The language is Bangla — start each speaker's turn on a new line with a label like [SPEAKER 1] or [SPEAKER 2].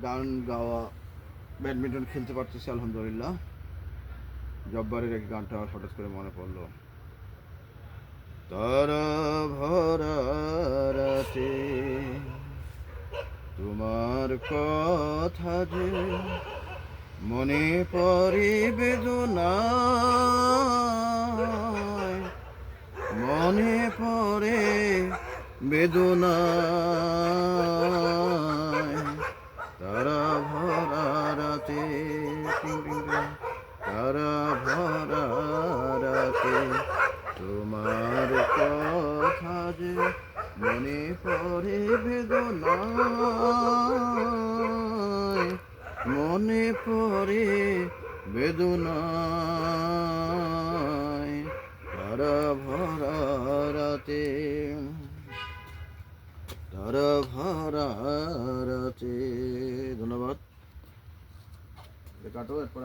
[SPEAKER 1] গান গাওয়া, ব্যাডমিন্টন খেলতে পারতেছি আলহামদুলিল্লাহ। জব্বারের এক গানটা হঠাৎ করে মনে পড়লো। তারা ভরা রাতে তোমার কথা যে মনে পড়ে বেদনায়, মনে পড়ে বেদনায়। তারা ভরা রাতে, তারা ভরা রাতে তোমার কথা যে মনে পড়ে বেদনায়, মনে পড়ে বেদনায়। তারা ভরা রাতে, তারা ভরা রাতে। ধন্যবাদ। কাটো এরপর।